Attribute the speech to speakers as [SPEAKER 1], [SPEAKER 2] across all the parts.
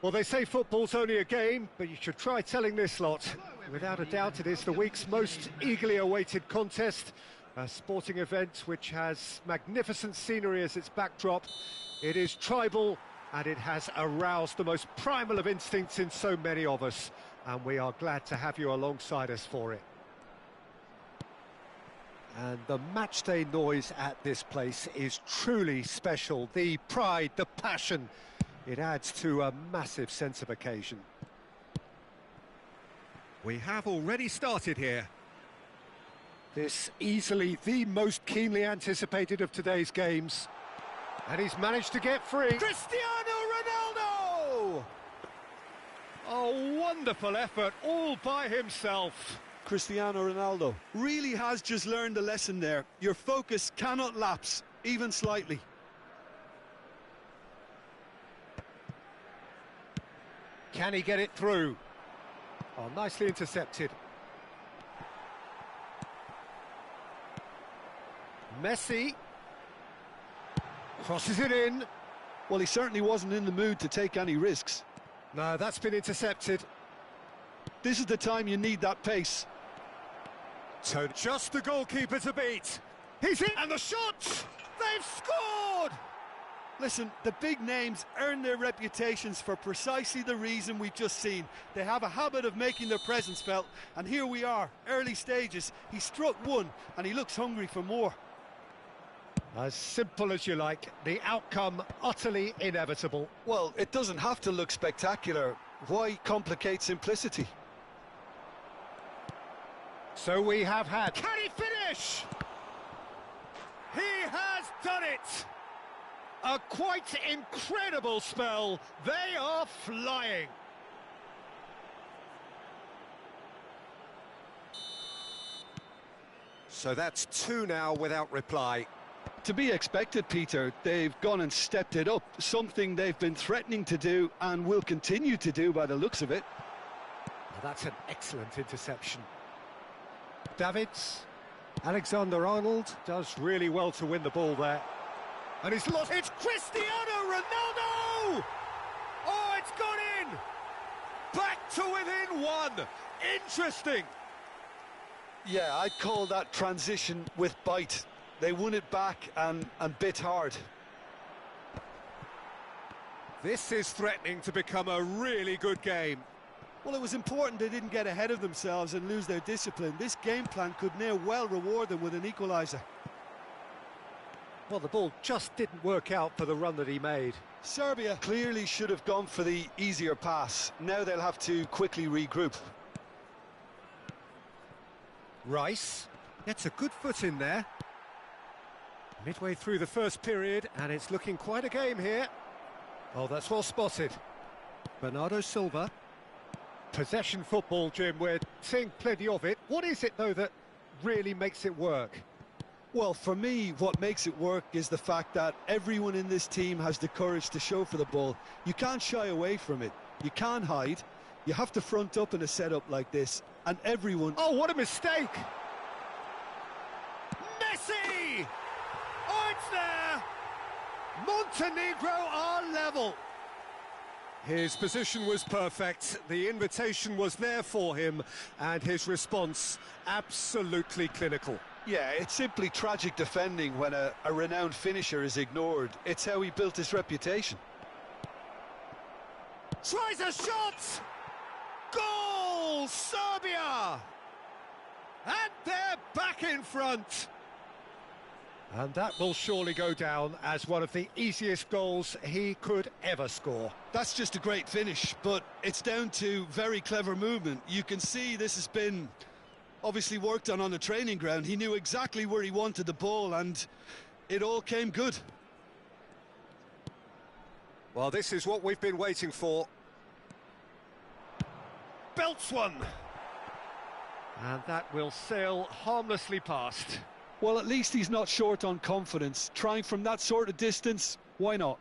[SPEAKER 1] Well, they say football's only a game, but you should try telling this lot. Without a doubt, it is the week's most eagerly awaited contest, a sporting event which has magnificent scenery as its backdrop. It is tribal, and it has aroused the most primal of instincts in so many of us, and we are glad to have you alongside us for it. And the matchday noise at this place is truly special. The pride, the passion, it adds to a massive sense of occasion. We have already started here. This easily the most keenly anticipated of today's games. And he's managed to get free. Cristiano Ronaldo! A wonderful effort all by himself.
[SPEAKER 2] Cristiano Ronaldo really has just learned a lesson there. Your focus cannot lapse, even slightly.
[SPEAKER 1] Can he get it through? Oh, nicely intercepted. Messi. Crosses it in.
[SPEAKER 2] Well, he certainly wasn't in the mood to take any risks.
[SPEAKER 1] No, that's been intercepted.
[SPEAKER 2] This is the time you need that pace.
[SPEAKER 1] So just the goalkeeper to beat. He's in, and the shot! They've scored!
[SPEAKER 2] Listen, the big names earn their reputations for precisely the reason we've just seen. They have a habit of making their presence felt, and here we are, early stages. He struck one, and he looks hungry for more.
[SPEAKER 1] As simple as you like, the outcome utterly inevitable.
[SPEAKER 2] Well, it doesn't have to look spectacular. Why complicate simplicity?
[SPEAKER 1] So we have had... Can he finish? He has done it! A quite incredible spell. They are flying. So that's two now without reply.
[SPEAKER 2] To be expected, Peter. They've gone and stepped it up, something they've been threatening to do and will continue to do by the looks of it.
[SPEAKER 1] Now that's an excellent interception. Davids, Alexander-Arnold does really well to win the ball there. And he's lost. It's Cristiano Ronaldo! Oh, it's gone in! Back to within one! Interesting!
[SPEAKER 2] Yeah, I'd call that transition with bite. They won it back and bit hard.
[SPEAKER 1] This is threatening to become a really good game.
[SPEAKER 2] Well, it was important they didn't get ahead of themselves and lose their discipline. This game plan could now well reward them with an equaliser.
[SPEAKER 1] Well, the ball just didn't work out for the run that he made.
[SPEAKER 2] Serbia clearly should have gone for the easier pass. Now they'll have to quickly regroup.
[SPEAKER 1] Rice gets a good foot in there. Midway through the first period, and it's looking quite a game here. Oh, that's well spotted. Bernardo Silva. Possession football, Jim, we're seeing plenty of it. What is it, though, that really makes it work?
[SPEAKER 2] Well, for me, what makes it work is the fact that everyone in this team has the courage to show for the ball. You can't shy away from it. You can't hide. You have to front up in a setup like this, and everyone...
[SPEAKER 1] Oh, what a mistake! Messi! Oh, it's there! Montenegro are level. His position was perfect, the invitation was there for him, and his response absolutely clinical.
[SPEAKER 2] Yeah, it's simply tragic defending when a renowned finisher is ignored. It's how he built his reputation.
[SPEAKER 1] Tries a shot! Goal! Serbia! And they're back in front! And that will surely go down as one of the easiest goals he could ever score.
[SPEAKER 2] That's just a great finish, but it's down to very clever movement. You can see this has been obviously worked on the training ground. He knew exactly where he wanted the ball, and it all came good.
[SPEAKER 1] Well, this is what we've been waiting for. Belts one! And that will sail harmlessly past.
[SPEAKER 2] Well, at least he's not short on confidence. Trying from that sort of distance, why not?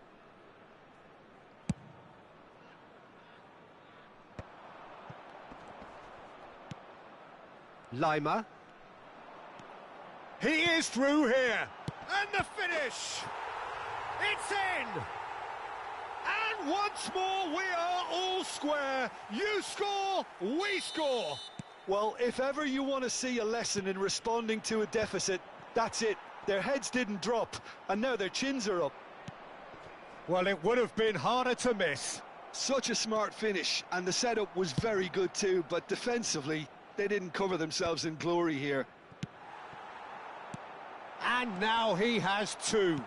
[SPEAKER 1] Lima. He is through here. And the finish. It's in. And once more we are all square. You score, we score.
[SPEAKER 2] Well, if ever you want to see a lesson in responding to a deficit, that's it. Their heads didn't drop, and now their chins are up.
[SPEAKER 1] Well, it would have been harder to miss.
[SPEAKER 2] Such a smart finish, and the setup was very good too, but defensively, they didn't cover themselves in glory here.
[SPEAKER 1] And now he has two.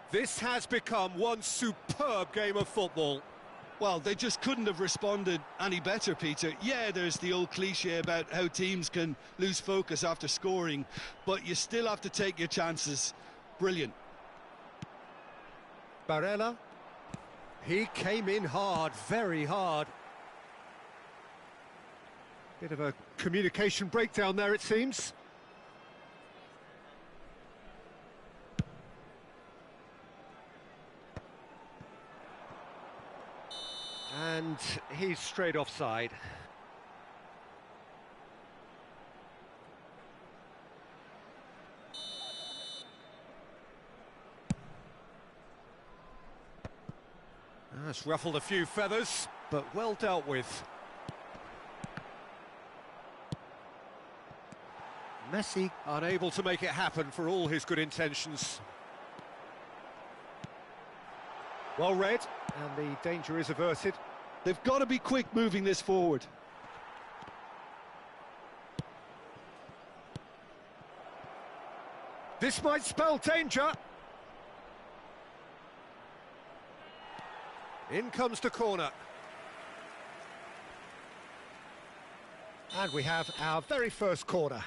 [SPEAKER 1] This has become one superb game of football.
[SPEAKER 2] Well, they just couldn't have responded any better, Peter. Yeah, there's the old cliche about how teams can lose focus after scoring, but you still have to take your chances. Brilliant.
[SPEAKER 1] Barella. He came in hard, very hard. Bit of a communication breakdown there, it seems. And he's straight offside. That's ruffled a few feathers, but well dealt with. Messi unable to make it happen for all his good intentions. Well read, and the danger is averted.
[SPEAKER 2] They've got to be quick moving this forward.
[SPEAKER 1] This might spell danger. In comes the corner. And we have our very first corner.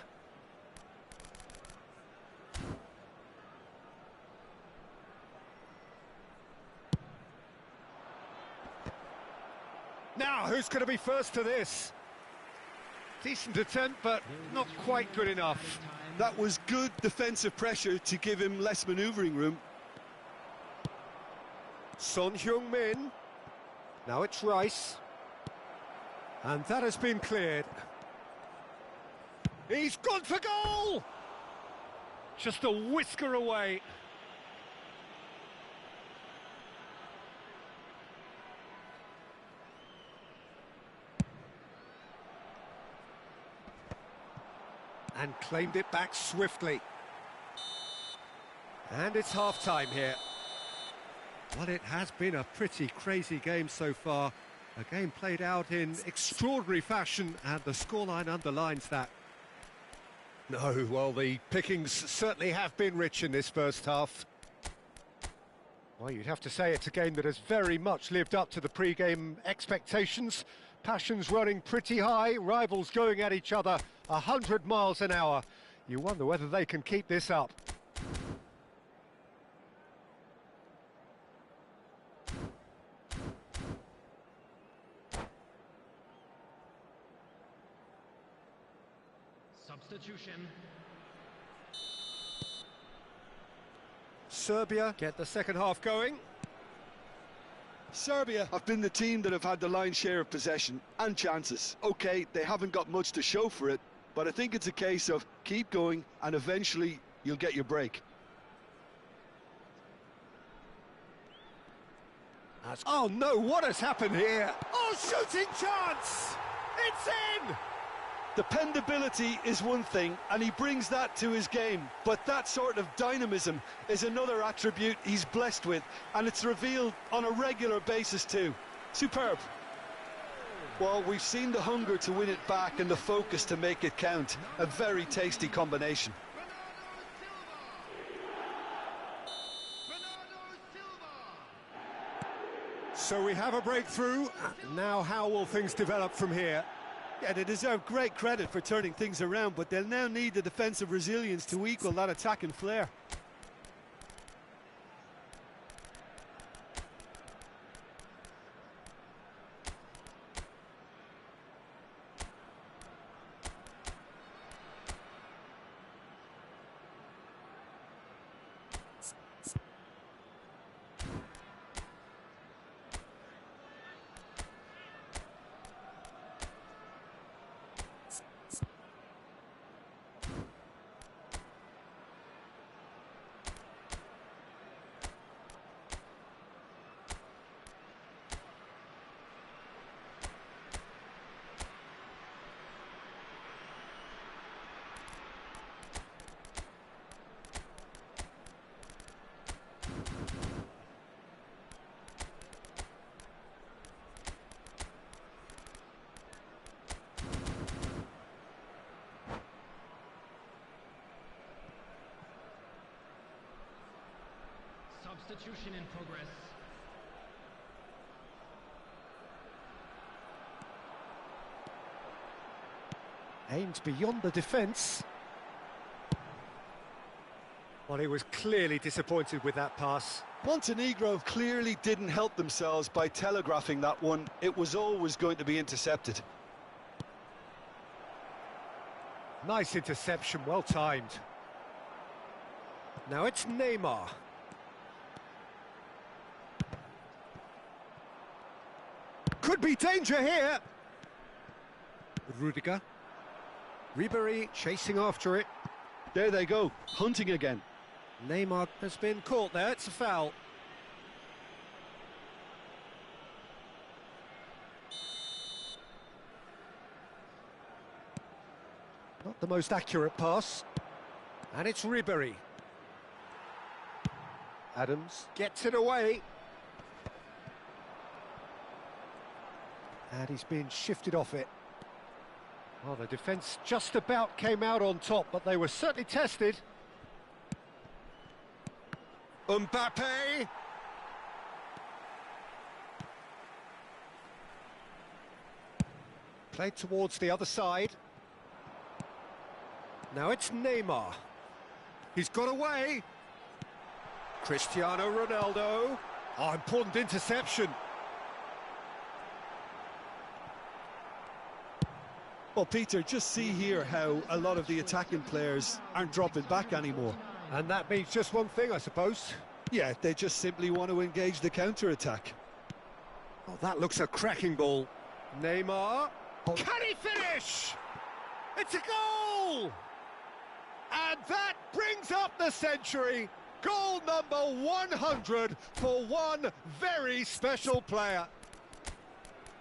[SPEAKER 1] Now, who's going to be first to this? Decent attempt, but not quite good enough.
[SPEAKER 2] That was good defensive pressure to give him less manoeuvring room.
[SPEAKER 1] Son Heung-min. Now it's Rice. And that has been cleared. He's gone for goal! Just a whisker away. And claimed it back swiftly. And it's half-time here. Well, it has been a pretty crazy game so far. A game played out in extraordinary fashion, and the scoreline underlines that. No, well, the pickings certainly have been rich in this first half. Well, you'd have to say it's a game that has very much lived up to the pre-game expectations, Passions running pretty high, rivals going at each other 100 miles an hour. You wonder whether they can keep this up.
[SPEAKER 3] Substitution.
[SPEAKER 1] Serbia get the second half going.
[SPEAKER 2] Serbia have been the team that have had the lion's share of possession and chances. Okay, they haven't got much to show for it, but I think it's a case of keep going and eventually you'll get your break.
[SPEAKER 1] Oh no, what has happened here? Oh, shooting chance! It's in!
[SPEAKER 2] Dependability is one thing, and he brings that to his game, but that sort of dynamism is another attribute he's blessed with, and it's revealed on a regular basis too. Superb. Well, we've seen the hunger to win it back and the focus to make it count. A very tasty combination.
[SPEAKER 1] So we have a breakthrough. Now how will things develop from here?
[SPEAKER 2] Yeah, they deserve great credit for turning things around, but they'll now need the defensive resilience to equal that attacking flair.
[SPEAKER 3] Substitution in progress.
[SPEAKER 1] Aimed beyond the defence. Well, he was clearly disappointed with that pass.
[SPEAKER 2] Montenegro clearly didn't help themselves by telegraphing that one. It was always going to be intercepted.
[SPEAKER 1] Nice interception, well timed. Now it's Neymar. Could be danger here. Rudiger. Ribery chasing after it.
[SPEAKER 2] There they go, hunting again.
[SPEAKER 1] Neymar has been caught there, it's a foul. Not the most accurate pass. And it's Ribery. Adams gets it away. And he's been shifted off it. Well, the defence just about came out on top, but they were certainly tested. Mbappe! Played towards the other side. Now it's Neymar. He's got away. Cristiano Ronaldo. Oh, important interception.
[SPEAKER 2] Well, Peter, just see here how a lot of the attacking players aren't dropping back anymore.
[SPEAKER 1] And that means just one thing, I suppose.
[SPEAKER 2] Yeah, they just simply want to engage the counter-attack.
[SPEAKER 1] Oh, that looks a cracking ball. Neymar. Oh. Can he finish? It's a goal! And that brings up the century. Goal number 100 for one very special player.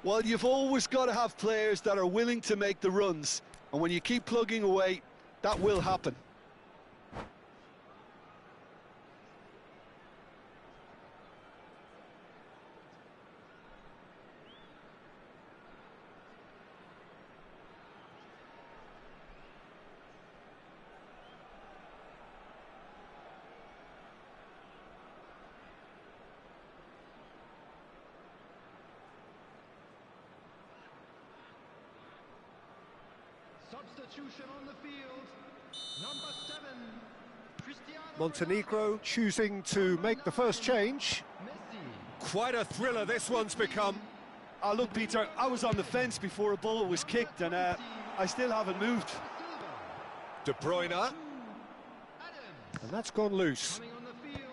[SPEAKER 2] Well, you've always got to have players that are willing to make the runs. And when you keep plugging away, that will happen.
[SPEAKER 3] Substitution on the field. Number 7, Cristiano
[SPEAKER 1] Montenegro choosing to make the first change.
[SPEAKER 3] Messi.
[SPEAKER 1] Quite a thriller this one's become.
[SPEAKER 2] Oh, look, Peter, I was on the fence before a ball was kicked, and I still haven't moved.
[SPEAKER 1] De Bruyne,
[SPEAKER 3] Adams.
[SPEAKER 1] and that's gone loose.
[SPEAKER 3] Coming on the field.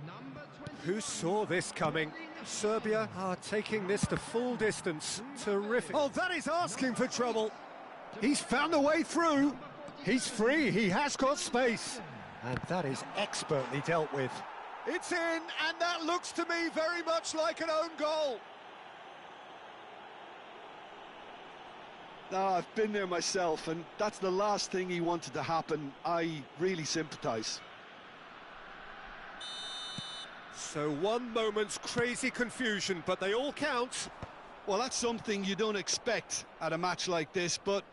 [SPEAKER 3] Number 20.
[SPEAKER 1] Who saw this coming? Serbia are taking this to full distance. Terrific. Oh, that is asking for trouble. He's found a way through. He's free, he has got space. And that is expertly dealt with. It's in, and that looks to me very much like an own goal.
[SPEAKER 2] No, I've been there myself, and that's the last thing he wanted to happen. I really sympathise.
[SPEAKER 1] So one moment's crazy confusion, but they all count.
[SPEAKER 2] Well, that's something you don't expect at a match like this, but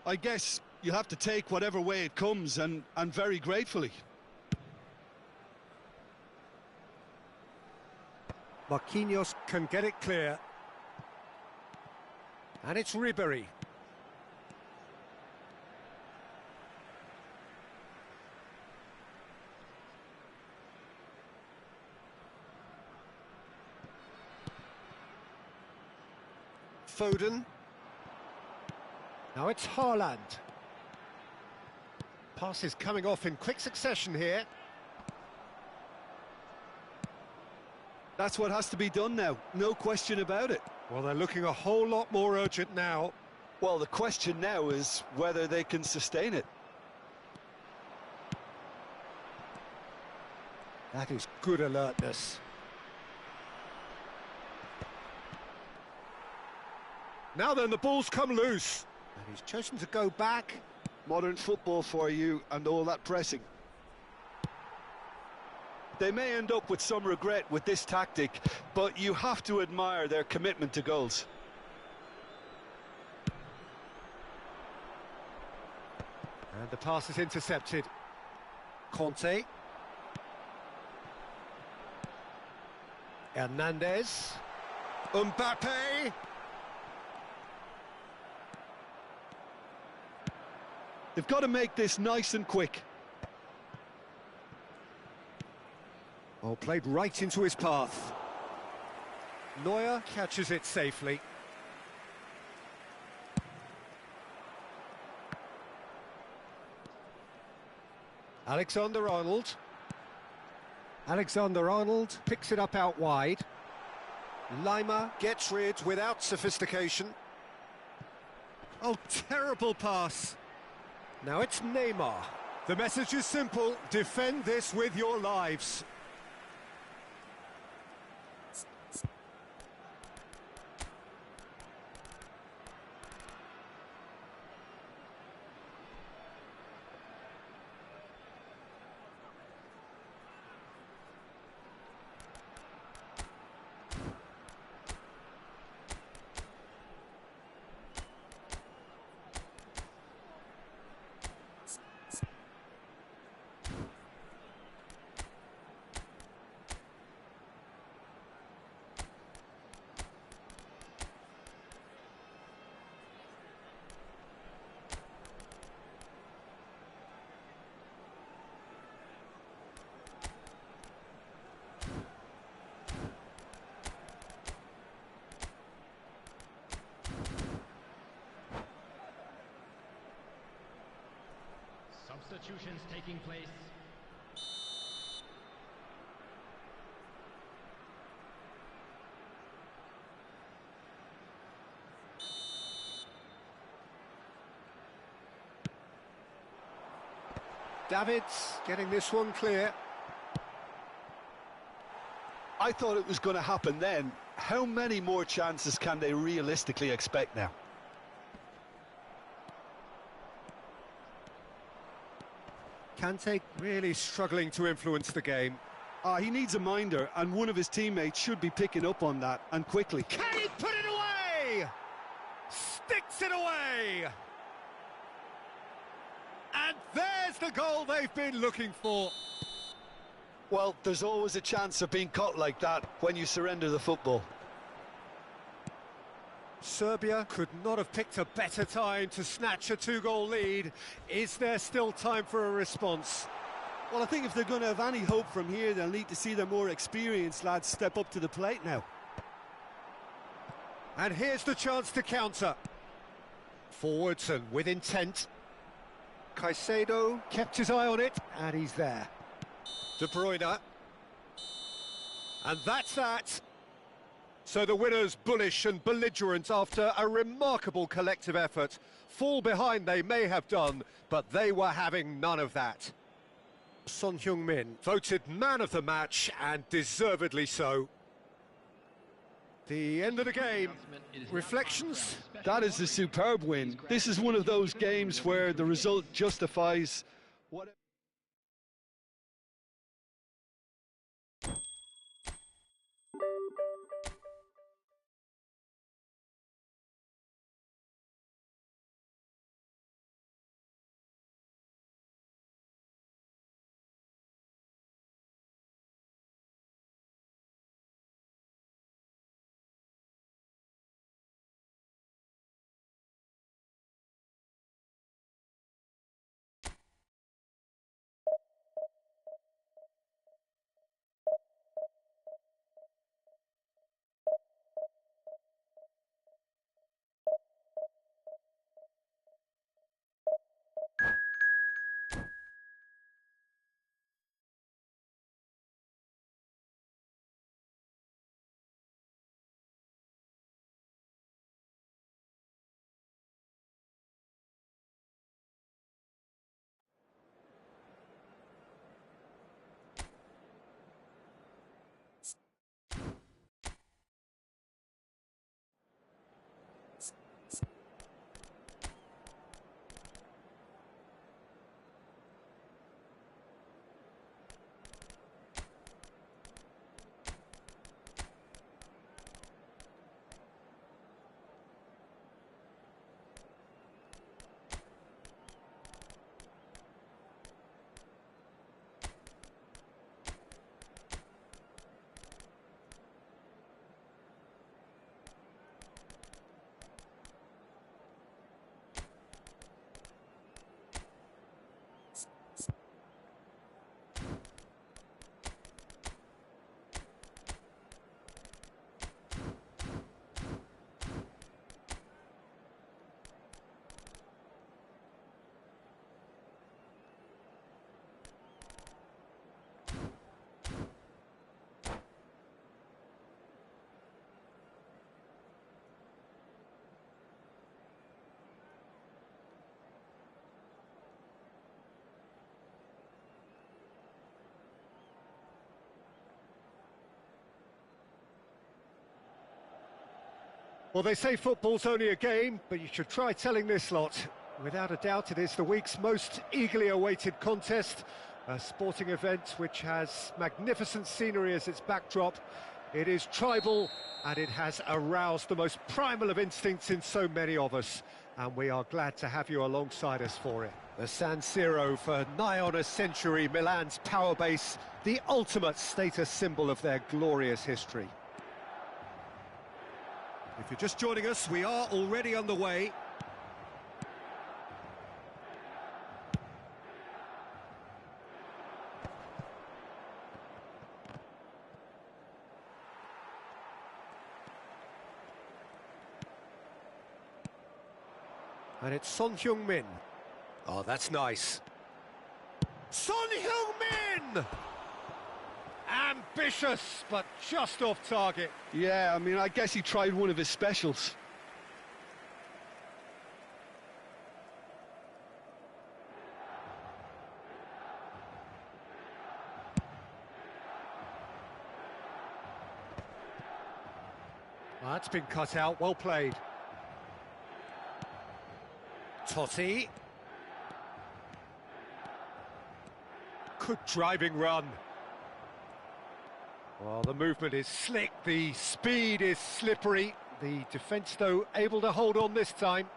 [SPEAKER 2] I guess you have to take whatever way it comes, and very gratefully.
[SPEAKER 1] Marquinhos can get it clear. And it's Ribery. Foden. Now it's Haaland. Passes coming off in quick succession here.
[SPEAKER 2] That's what has to be done now, no question about it.
[SPEAKER 1] Well, they're looking a whole lot more urgent now.
[SPEAKER 2] Well, the question now is whether they can sustain it.
[SPEAKER 1] That is good alertness. Now then, the ball's come loose. And he's chosen to go back.
[SPEAKER 2] Modern football for you, and all that pressing. They may end up with some regret with this tactic, but you have to admire their commitment to goals.
[SPEAKER 1] And the pass is intercepted. Conte. Hernandez. Mbappe.
[SPEAKER 2] They've got to make this nice and quick.
[SPEAKER 1] Oh, played right into his path. Neuer catches it safely. Alexander-Arnold. Alexander-Arnold picks it up out wide. Lima gets rid without sophistication. Oh, terrible pass. Now it's Neymar. The message is simple: defend this with your lives.
[SPEAKER 3] Substitutions taking place.
[SPEAKER 1] Davids getting this one clear.
[SPEAKER 2] I thought it was going to happen then. How many more chances can they realistically expect now?
[SPEAKER 1] Kante really struggling to influence the game.
[SPEAKER 2] He needs a minder, and one of his teammates should be picking up on that, and quickly.
[SPEAKER 1] Can he put it away? Sticks it away! And there's the goal they've been looking for.
[SPEAKER 2] Well, there's always a chance of being caught like that when you surrender the football.
[SPEAKER 1] Serbia could not have picked a better time to snatch a two-goal lead. Is there still time for a response?
[SPEAKER 2] Well, I think if they're going to have any hope from here, they'll need to see their more experienced lads step up to the plate now.
[SPEAKER 1] And here's the chance to counter. Forwards and with intent. Caicedo kept his eye on it, and he's there. De Bruyne. And that's that. So the winners bullish and belligerent after a remarkable collective effort. Fall behind they may have done, but they were having none of that. Son Heung-min voted man of the match, and deservedly so. The end of the game. Reflections?
[SPEAKER 2] That is a superb win. This is one of those games where the result justifies what...
[SPEAKER 1] Well, they say football's only a game, but you should try telling this lot. Without a doubt, it is the week's most eagerly awaited contest, a sporting event which has magnificent scenery as its backdrop. It is tribal, and it has aroused the most primal of instincts in so many of us, and we are glad to have you alongside us for it. The San Siro, for nigh on a century, Milan's power base, the ultimate status symbol of their glorious history. If you're just joining us, we are already underway. And it's Son Heung-min. Oh, that's nice. Son Heung-min! Ambitious, but just off target.
[SPEAKER 2] Yeah, I mean, I guess he tried one of his specials.
[SPEAKER 1] Oh, that's been cut out, well played. Totti. Good driving run. Well, the movement is slick, the speed is slippery. The defence, though, able to hold on this time.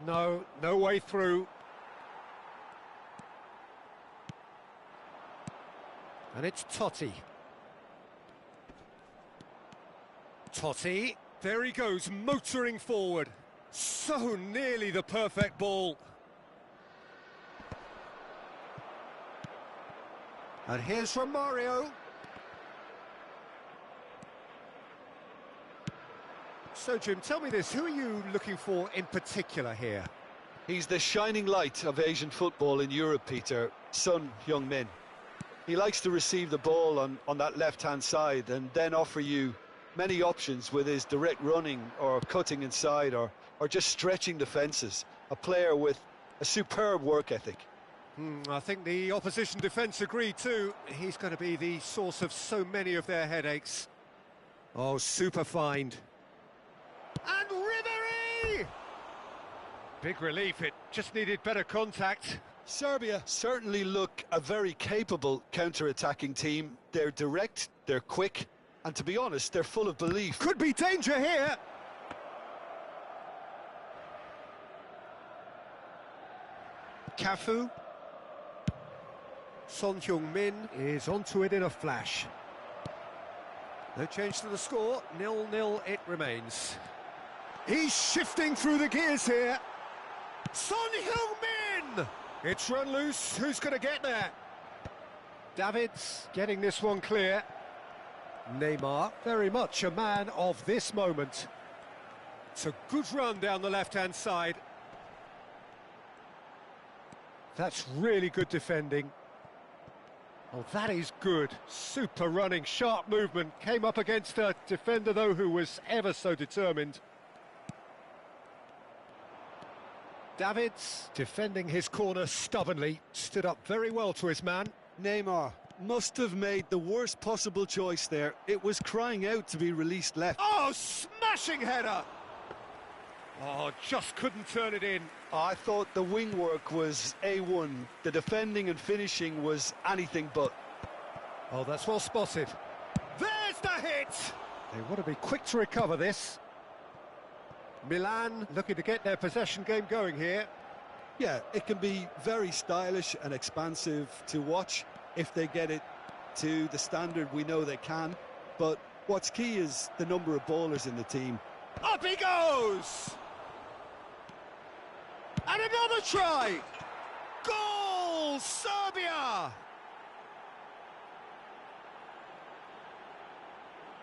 [SPEAKER 1] No way through. And it's Totti. Totti. There he goes, motoring forward. So nearly the perfect ball. And here's Romario. So, Jim, tell me this, who are you looking for in particular here?
[SPEAKER 2] He's the shining light of Asian football in Europe, Peter. Son Heung-min. He likes to receive the ball on that left-hand side and then offer you many options with his direct running or cutting inside or just stretching defences. A player with a superb work ethic.
[SPEAKER 1] I think the opposition defence agree too. He's going to be the source of so many of their headaches. Oh, super find. And Ribery! Big relief, it just needed better contact.
[SPEAKER 2] Serbia certainly look a very capable counter-attacking team. They're direct, they're quick, and to be honest, they're full of belief.
[SPEAKER 1] Could be danger here. Cafu. Son Heung-min is onto it in a flash. No change to the score, 0-0 it remains. He's shifting through the gears here. Son Heung-min! It's run loose, who's going to get there? Davids getting this one clear. Neymar, very much a man of this moment. It's a good run down the left-hand side. That's really good defending. Oh, that is good. Super running, sharp movement. Came up against a defender, though, who was ever so determined. Davids, defending his corner stubbornly, stood up very well to his man.
[SPEAKER 2] Neymar must have made the worst possible choice there. It was crying out to be released left.
[SPEAKER 1] Oh, smashing header! Oh, just couldn't turn it in.
[SPEAKER 2] I thought the wing work was A1. The defending and finishing was anything but.
[SPEAKER 1] Oh, that's well spotted. There's the hit! They want to be quick to recover this. Milan looking to get their possession game going here.
[SPEAKER 2] Yeah, it can be very stylish and expansive to watch if they get it to the standard we know they can. But what's key is the number of ballers in the team.
[SPEAKER 1] Up he goes! And another try! Goal! Serbia!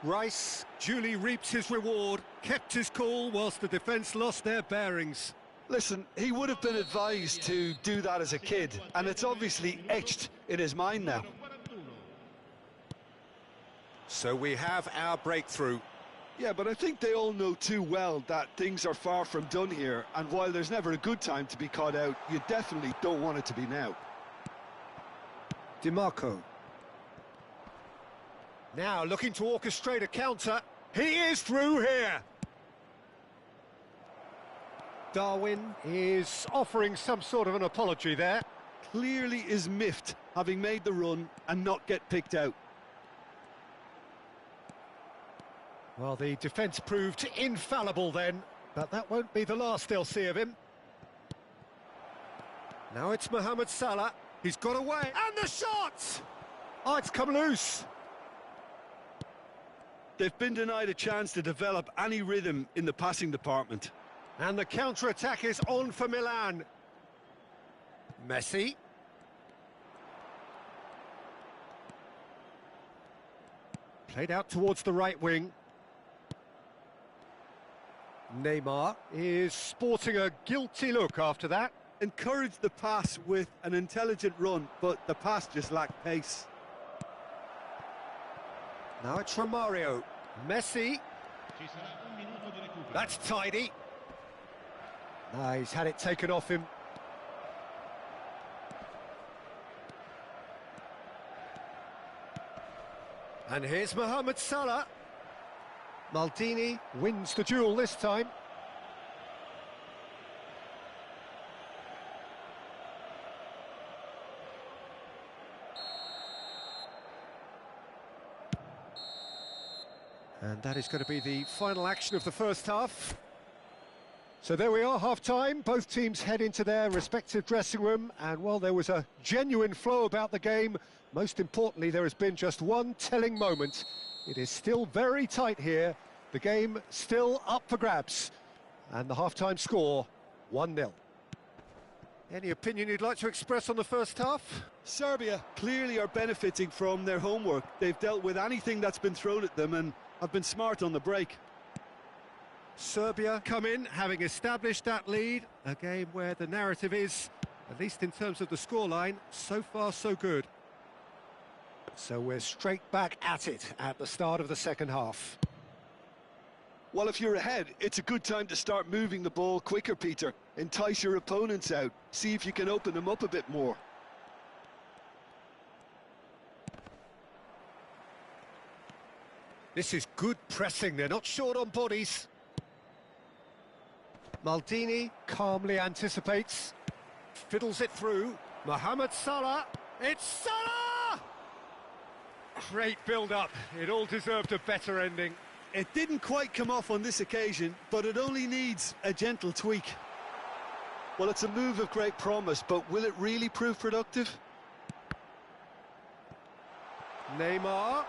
[SPEAKER 1] Rice duly reaped his reward, kept his cool whilst the defence lost their bearings.
[SPEAKER 2] Listen, he would have been advised to do that as a kid, and it's obviously etched in his mind now.
[SPEAKER 1] So we have our breakthrough.
[SPEAKER 2] Yeah, but I think they all know too well that things are far from done here, and while there's never a good time to be caught out, you definitely don't want it to be now.
[SPEAKER 1] DiMarco. Now looking to orchestrate a counter. He is through here. Darwin is offering some sort of an apology there.
[SPEAKER 2] Clearly is miffed, having made the run and not get picked out.
[SPEAKER 1] Well, the defence proved infallible then, but that won't be the last they'll see of him. Now it's Mohamed Salah. He's got away, and the shot! Oh, it's come loose.
[SPEAKER 2] They've been denied a chance to develop any rhythm in the passing department.
[SPEAKER 1] And the counter-attack is on for Milan. Messi. Played out towards the right wing. Neymar is sporting a guilty look after that.
[SPEAKER 2] Encouraged the pass with an intelligent run, but the pass just lacked pace.
[SPEAKER 1] Now it's Romario. Messi. That's tidy. He's had it taken off him. And here's Mohamed Salah. Maldini wins the duel this time. And that is going to be the final action of the first half. So there we are, half-time. Both teams head into their respective dressing room. And while there was a genuine flow about the game, most importantly, there has been just one telling moment. It is still very tight here, The game still up for grabs. And the half-time score, 1-0. Any opinion you'd like to express on the first half?
[SPEAKER 2] Serbia clearly are benefiting from their homework. They've dealt with anything that's been thrown at them and have been smart on the break.
[SPEAKER 1] Serbia come in, having established that lead. A game where the narrative is, at least in terms of the scoreline, so far so good. So we're straight back at it at the start of the second half.
[SPEAKER 2] Well, if you're ahead, it's a good time to start moving the ball quicker, Peter. Entice your opponents out. See if you can open them up a bit more.
[SPEAKER 1] This is good pressing. They're not short on bodies. Maldini calmly anticipates. Fiddles it through. Mohamed Salah. It's Salah! Great build-up. It all deserved a better ending.
[SPEAKER 2] It didn't quite come off on this occasion, but it only needs a gentle tweak. Well, it's a move of great promise, but will it really prove productive?
[SPEAKER 1] Neymar.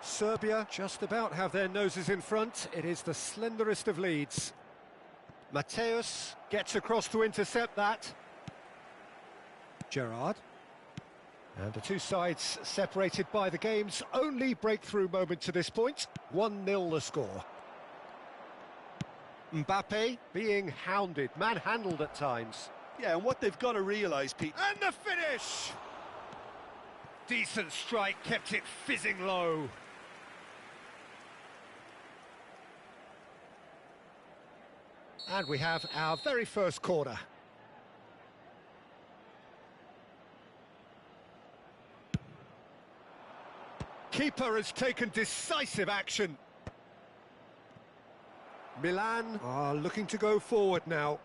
[SPEAKER 1] Serbia just about have their noses in front. It is the slenderest of leads. Mateus gets across to intercept that. Gerrard. And the two sides separated by the game's only breakthrough moment to this point. 1-0 the score. Mbappe being hounded, manhandled at times.
[SPEAKER 2] Yeah, and what they've got to realise, Pete...
[SPEAKER 1] And the finish! Decent strike, kept it fizzing low. And we have our very first corner. Keeper has taken decisive action. Milan are looking to go forward now.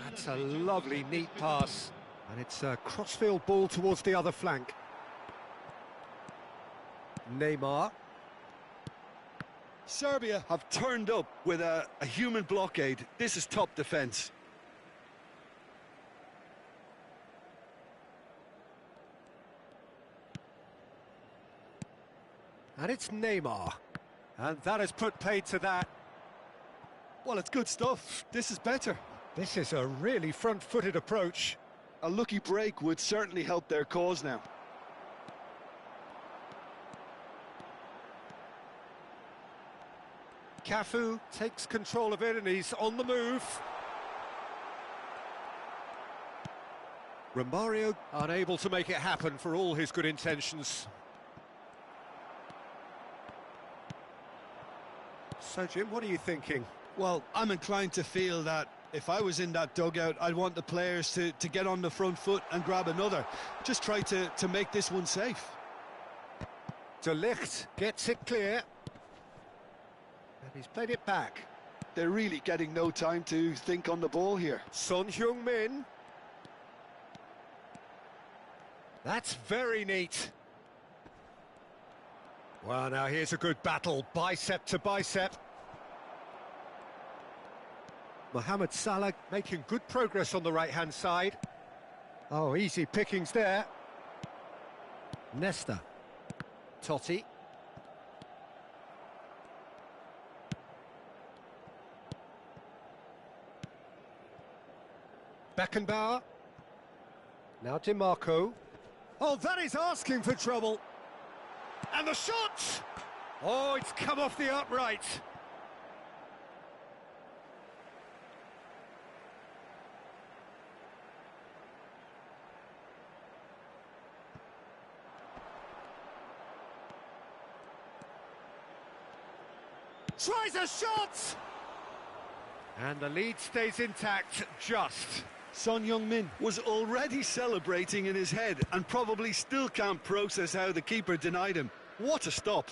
[SPEAKER 1] That's a lovely, neat pass. And it's a crossfield ball towards the other flank. Neymar.
[SPEAKER 2] Serbia have turned up with a human blockade. This is top defence.
[SPEAKER 1] And it's Neymar. And that has put paid to that.
[SPEAKER 2] Well, it's good stuff. This is better.
[SPEAKER 1] This is a really front-footed approach.
[SPEAKER 2] A lucky break would certainly help their cause now.
[SPEAKER 1] Cafu takes control of it and he's on the move. Romario unable to make it happen for all his good intentions. So, Jim, what are you thinking?
[SPEAKER 2] Well, I'm inclined to feel that if I was in that dugout, I'd want the players to get on the front foot and grab another. Just try to make this one safe.
[SPEAKER 1] De Ligt gets it clear. And he's played it back.
[SPEAKER 2] They're really getting no time to think on the ball here.
[SPEAKER 1] Son Heung-min. That's very neat. Well, now here's a good battle, bicep to bicep. Mohamed Salah making good progress on the right-hand side. Oh, easy pickings there. Nesta. Totti. Beckenbauer. Now DiMarco. Oh, that is asking for trouble. And the shot! Oh, it's come off the upright. Tries a shot! And the lead stays intact, just.
[SPEAKER 2] Son Heung-min was already celebrating in his head and probably still can't process how the keeper denied him. What a stop.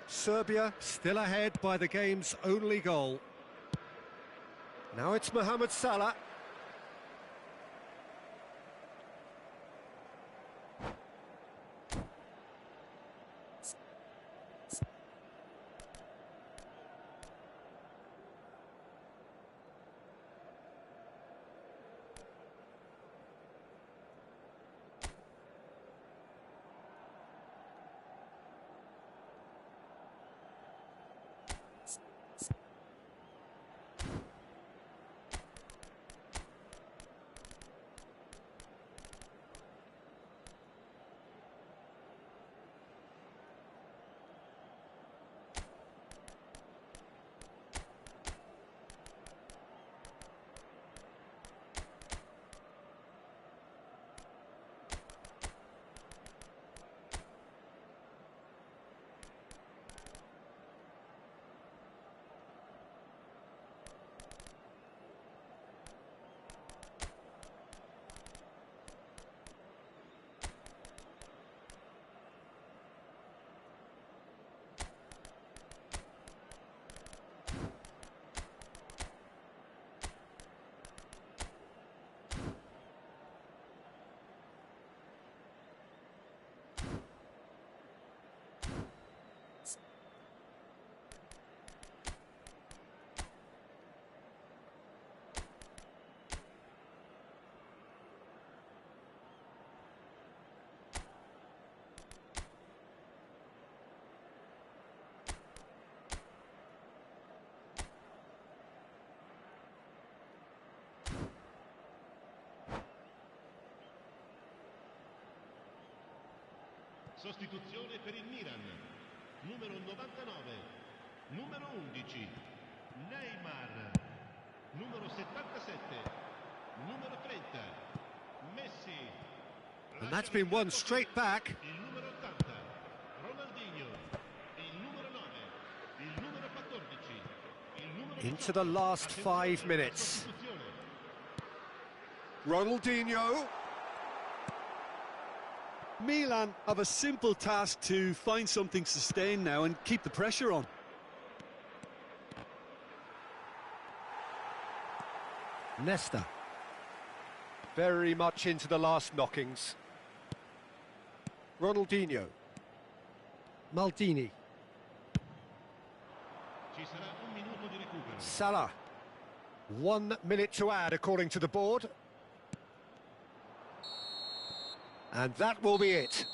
[SPEAKER 1] Serbia still ahead by the game's only goal. Now it's Mohamed Salah.
[SPEAKER 4] Sostituzione per il Milan. Numero 99, numero 11, Neymar. Numero 77, numero 30, Messi.
[SPEAKER 1] And that's been one straight back.
[SPEAKER 4] Il numero 80, Ronaldinho. Il numero 9, il numero 14, il numero 18.
[SPEAKER 1] Into the last 5 minutes. Ronaldinho.
[SPEAKER 2] Milan have a simple task to find something sustained now and keep the pressure on.
[SPEAKER 1] Nesta. Very much into the last knockings. Ronaldinho. Maldini.
[SPEAKER 4] Ci sarà un minuto di recupero.
[SPEAKER 1] Salah. 1 minute to add according to the board. And that will be it.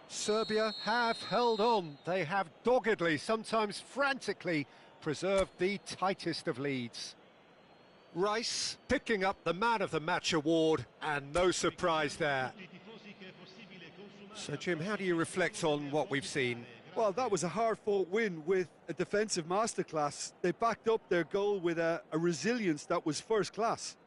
[SPEAKER 1] Serbia have held on. They have doggedly, sometimes frantically, preserved the tightest of leads. Rice picking up the Man of the Match award, and no surprise there. So, Jim, how do you reflect on what we've seen?
[SPEAKER 2] Well, that was a hard-fought win with a defensive masterclass. They backed up their goal with a resilience that was first class.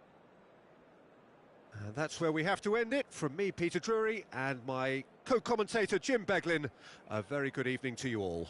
[SPEAKER 1] And that's where we have to end it. From me, Peter Drury, and my co-commentator, Jim Beglin, a very good evening to you all.